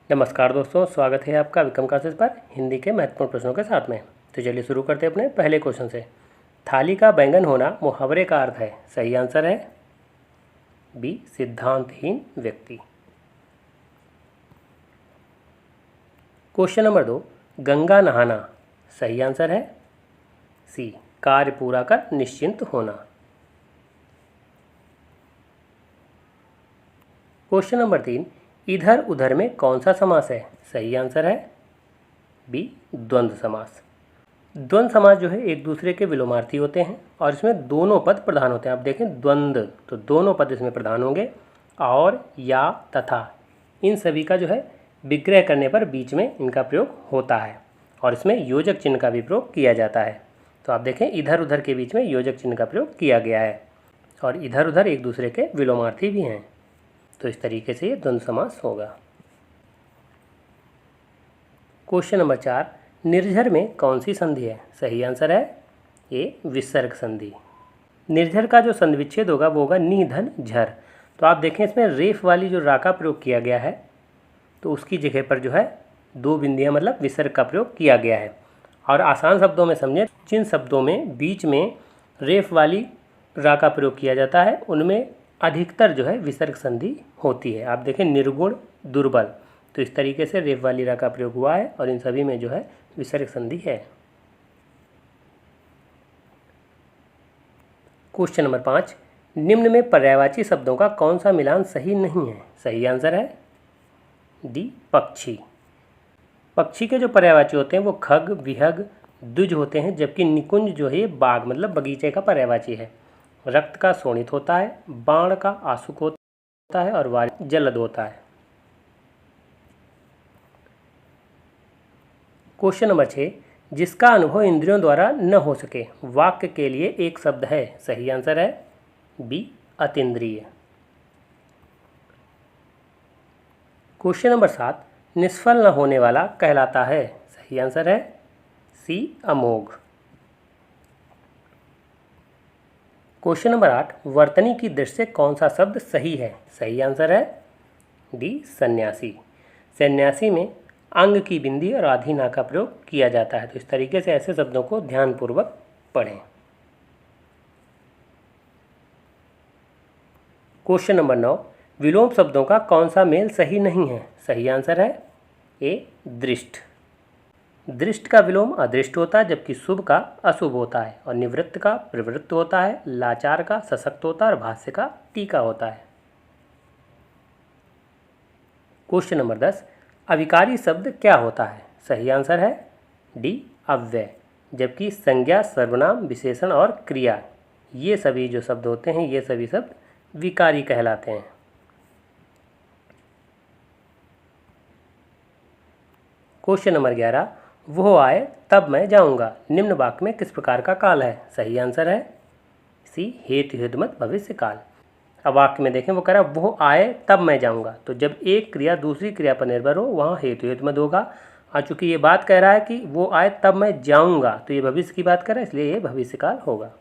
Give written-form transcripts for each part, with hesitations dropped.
नमस्कार दोस्तों, स्वागत है आपका विक्रम क्लासेस पर हिंदी के महत्वपूर्ण प्रश्नों के साथ में। तो चलिए शुरू करते हैं अपने पहले क्वेश्चन से। थाली का बैंगन होना मुहावरे का अर्थ है। सही आंसर है बी, सिद्धांतहीन व्यक्ति। क्वेश्चन नंबर 2, गंगा नहाना। सही आंसर है सी, कार्य पूरा कर निश्चिंत होना। क्वेश्चन नंबर 3, इधर उधर में कौन सा समास है। सही आंसर है बी, द्वंद्व समास। द्वंद्व समास जो है एक दूसरे के विलोमार्थी होते हैं और इसमें दोनों पद प्रधान होते हैं। आप देखें द्वंद्व, तो दोनों पद इसमें प्रधान होंगे और या तथा इन सभी का जो है विग्रह करने पर बीच में इनका प्रयोग होता है और इसमें योजक चिन्ह का भी प्रयोग किया जाता है। तो आप देखें इधर उधर के बीच में योजक चिन्ह का प्रयोग किया गया है और इधर उधर एक दूसरे के विलोमार्थी भी हैं। तो इस तरीके से ये द्वंद्व समास होगा। क्वेश्चन नंबर 4, निर्झर में कौन सी संधि है। सही आंसर है ए, विसर्ग संधि। निर्झर का जो संधि विच्छेद होगा वो होगा नि धन झर। तो आप देखें इसमें रेफ वाली जो रा का प्रयोग किया गया है तो उसकी जगह पर जो है दो बिंदियां मतलब विसर्ग का प्रयोग किया गया है। और आसान शब्दों में समझें, जिन शब्दों में बीच में रेफ वाली रा का प्रयोग किया जाता है उनमें अधिकतर जो है विसर्ग संधि होती है। आप देखें निर्गुण, दुर्बल, तो इस तरीके से रेफ वाली रा का प्रयोग हुआ है और इन सभी में जो है विसर्ग संधि है। क्वेश्चन नंबर 5, निम्न में पर्यायवाची शब्दों का कौन सा मिलान सही नहीं है। सही आंसर है डी, पक्षी। पक्षी के जो पर्यायवाची होते हैं वो खग, विहग, द्विज होते हैं, जबकि निकुंज जो है ये बाग मतलब बगीचे का पर्यायवाची है। रक्त का शोणित होता है, बाण का आशुक होता है और वार जलद होता है। क्वेश्चन नंबर 6, जिसका अनुभव इंद्रियों द्वारा न हो सके वाक्य के लिए एक शब्द है। सही आंसर है बी, अतीन्द्रिय। क्वेश्चन नंबर 7, निष्फल न होने वाला कहलाता है। सही आंसर है सी, अमोघ। क्वेश्चन नंबर 8, वर्तनी की दृष्टि से कौन सा शब्द सही है। सही आंसर है डी, सन्यासी। सन्यासी में अंग की बिंदी और आधी ना का प्रयोग किया जाता है। तो इस तरीके से ऐसे शब्दों को ध्यानपूर्वक पढ़ें। क्वेश्चन नंबर 9, विलोम शब्दों का कौन सा मेल सही नहीं है। सही आंसर है ए, दृष्ट। दृष्ट का विलोम अदृष्ट होता है, जबकि शुभ का अशुभ होता है और निवृत्त का प्रवृत्त होता है, लाचार का सशक्त होता है और भाष्य का टीका होता है। क्वेश्चन नंबर 10, अविकारी शब्द क्या होता है। सही आंसर है डी, अव्यय, जबकि संज्ञा, सर्वनाम, विशेषण और क्रिया ये सभी जो शब्द होते हैं ये सभी शब्द विकारी कहलाते हैं। क्वेश्चन नंबर 11, वो आए तब मैं जाऊंगा निम्न वाक्य में किस प्रकार का काल है। सही आंसर है सी, हेतु हेतुमत भविष्य काल। अब वाक्य में देखें वो कह रहा है वो आए तब मैं जाऊंगा, तो जब एक क्रिया दूसरी क्रिया पर निर्भर हो वहाँ हेतु हेतुमत होगा। और चूंकि ये बात कह रहा है कि वो आए तब मैं जाऊंगा तो ये भविष्य की बात कर रहा है, इसलिए ये भविष्य काल होगा।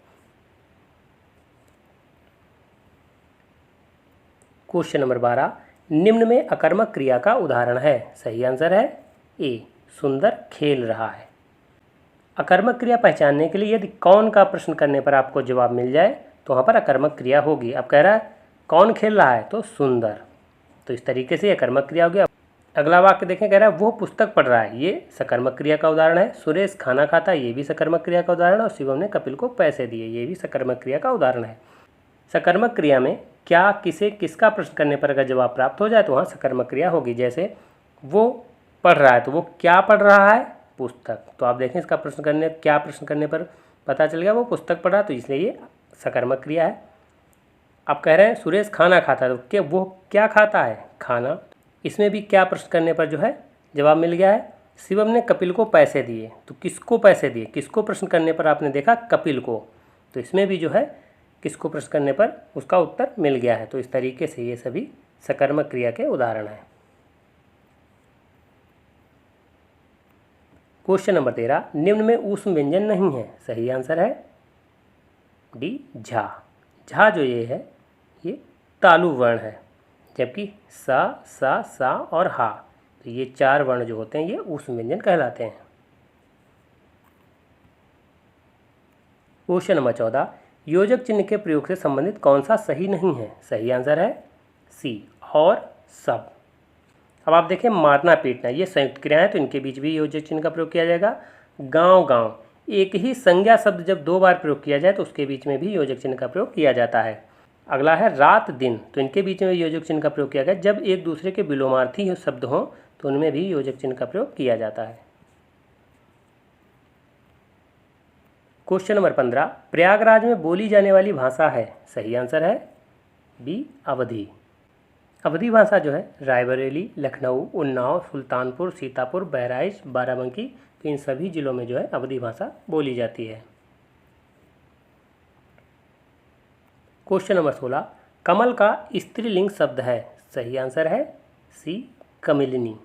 क्वेश्चन नंबर 12, निम्न में अकर्मक क्रिया का उदाहरण है। सही आंसर है ए, सुंदर खेल रहा है। अकर्मक क्रिया पहचानने के लिए यदि कौन का प्रश्न करने पर आपको जवाब मिल जाए तो वहाँ पर अकर्मक क्रिया होगी। अब कह रहा है कौन खेल रहा है तो सुंदर, तो इस तरीके से अकर्मक क्रिया हो गया। अगला वाक्य देखें, कह रहा है वो पुस्तक पढ़ रहा है, ये सकर्मक क्रिया का उदाहरण है। सुरेश खाना खाता है, ये भी सकर्मक क्रिया का उदाहरण है। और शिवम ने कपिल को पैसे दिए, ये भी सकर्मक क्रिया का उदाहरण है। सकर्मक क्रिया में क्या, किसे, किसका प्रश्न करने पर अगर जवाब प्राप्त हो जाए तो वहाँ सकर्मक क्रिया होगी। जैसे वो पढ़ रहा है तो वो क्या पढ़ रहा है, पुस्तक। तो आप देखें इसका क्या प्रश्न करने पर पता चल गया वो पुस्तक पढ़ रहा है, तो इसलिए ये सकर्मक क्रिया है। आप कह रहे हैं सुरेश खाना खाता है, तो वो क्या खाता है, खाना। इसमें भी क्या प्रश्न करने पर जो है जवाब मिल गया है। शिवम ने कपिल को पैसे दिए, तो किसको पैसे दिए, किसको प्रश्न करने पर आपने देखा कपिल को, तो इसमें भी जो है किसको प्रश्न करने पर उसका उत्तर मिल गया है। तो इस तरीके से ये सभी सकर्मक क्रिया के उदाहरण हैं। क्वेश्चन नंबर 13, निम्न में ऊष्म व्यंजन नहीं है। सही आंसर है डी, झा। झा जो ये है ये तालु वर्ण है, जबकि सा, सा, सा और हा तो ये 4 वर्ण जो होते हैं ये ऊष्म व्यंजन कहलाते हैं। क्वेश्चन नंबर 14, योजक चिन्ह के प्रयोग से संबंधित कौन सा सही नहीं है? सही आंसर है सी, और सब। अब आप देखें, मारना पीटना ये संयुक्त क्रिया है तो इनके बीच भी योजक चिन्ह का प्रयोग किया जाएगा। गांव गांव, एक ही संज्ञा शब्द जब 2 बार प्रयोग किया जाए तो उसके बीच में भी योजक चिन्ह का प्रयोग किया जाता है। अगला है रात दिन, तो इनके बीच में योजक चिन्ह का प्रयोग किया गया। जब एक दूसरे के विलोमार्थी शब्द हों तो उनमें भी योजक चिन्ह का प्रयोग किया जाता है। क्वेश्चन नंबर 15, प्रयागराज में बोली जाने वाली भाषा है? सही आंसर है बी, अवधी। अवधी भाषा जो है रायबरेली, लखनऊ, उन्नाव, सुल्तानपुर, सीतापुर, बहराइच, बाराबंकी, तो इन सभी जिलों में जो है अवधी भाषा बोली जाती है। क्वेश्चन नंबर 16, कमल का स्त्रीलिंग शब्द है? सही आंसर है सी, कमिलिनी।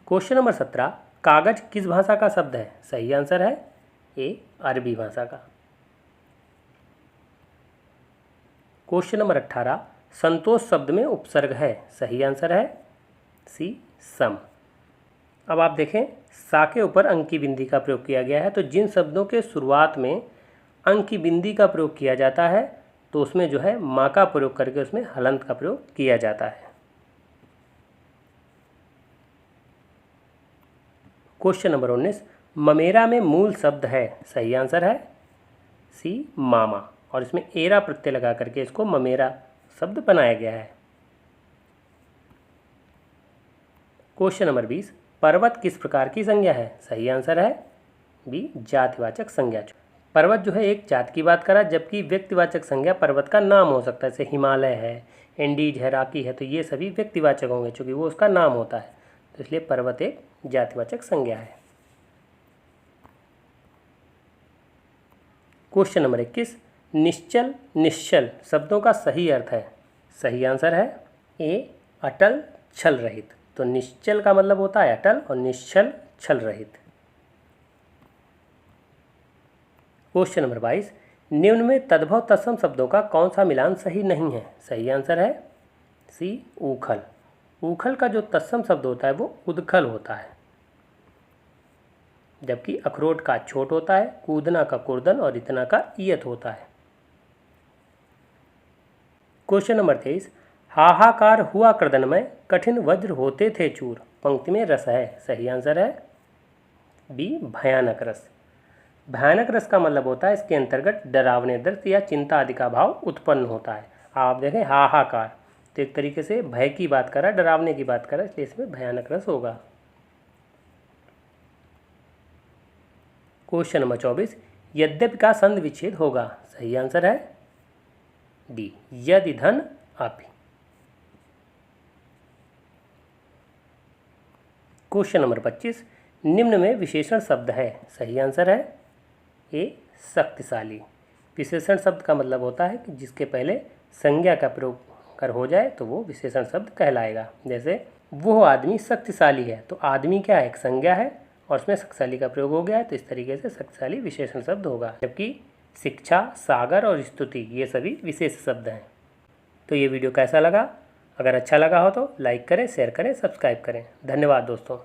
क्वेश्चन नंबर 17, कागज किस भाषा का शब्द है? सही आंसर है ए, अरबी भाषा का। क्वेश्चन नंबर 18, संतोष शब्द में उपसर्ग है? सही आंसर है सी, सम। अब आप देखें, सा के ऊपर अंक की बिंदी का प्रयोग किया गया है, तो जिन शब्दों के शुरुआत में अंक की बिंदी का प्रयोग किया जाता है तो उसमें जो है माँ का प्रयोग करके उसमें हलंत का प्रयोग किया जाता है। क्वेश्चन नंबर 19, ममेरा में मूल शब्द है? सही आंसर है सी, मामा, और इसमें एरा प्रत्यय लगा करके इसको ममेरा शब्द बनाया गया है। क्वेश्चन नंबर 20, पर्वत किस प्रकार की संज्ञा है? सही आंसर है बी, जातिवाचक संज्ञा। पर्वत जो है एक जात की बात करा, जबकि व्यक्तिवाचक संज्ञा पर्वत का नाम हो सकता है, जैसे हिमालय है, एंडीज है, राकी है, तो ये सभी व्यक्तिवाचक होंगे चूँकि वो उसका नाम होता है, तो इसलिए पर्वत एक जातिवाचक संज्ञा है। क्वेश्चन नंबर 21, निश्चल निश्चल शब्दों का सही अर्थ है? सही आंसर है ए, अटल छल रहित। तो निश्चल का मतलब होता है अटल और निश्चल छल रहित। क्वेश्चन नंबर 22, निम्न में तद्भव तत्सम शब्दों का कौन सा मिलान सही नहीं है? सही आंसर है सी, ऊखल। ऊखल का जो तत्सम शब्द होता है वो उदखल होता है, जबकि अखरोट का छोट होता है, कूदना का कुर्दन और इतना का ईयत होता है। क्वेश्चन नंबर 23, हाहाकार हुआ क्रदन में, कठिन वज्र होते थे चूर, पंक्ति में रस है? सही आंसर है बी, भयानक रस। भयानक रस का मतलब होता है इसके अंतर्गत डरावने दर्द या चिंता आदि का भाव उत्पन्न होता है। आप देखें हाहाकार, तो एक तरीके से भय की बात करा, डरावने की बात करा, इसलिए इसमें भयानक रस होगा। क्वेश्चन नंबर 24, यद्यपि का संधि विच्छेद होगा? सही आंसर है डी, यदि धन अपि। क्वेश्चन नंबर 25, निम्न में विशेषण शब्द है? सही आंसर है ए, शक्तिशाली। विशेषण शब्द का मतलब होता है कि जिसके पहले संज्ञा का प्रयोग कर हो जाए तो वो विशेषण शब्द कहलाएगा। जैसे वो आदमी शक्तिशाली है, तो आदमी क्या है, एक संज्ञा है और उसमें शक्तिशाली का प्रयोग हो गया है, तो इस तरीके से शक्तिशाली विशेषण शब्द होगा। जबकि शिक्षा, सागर और स्तुति ये सभी विशेष शब्द हैं। तो ये वीडियो कैसा लगा? अगर अच्छा लगा हो तो लाइक करें, शेयर करें, सब्सक्राइब करें। धन्यवाद दोस्तों।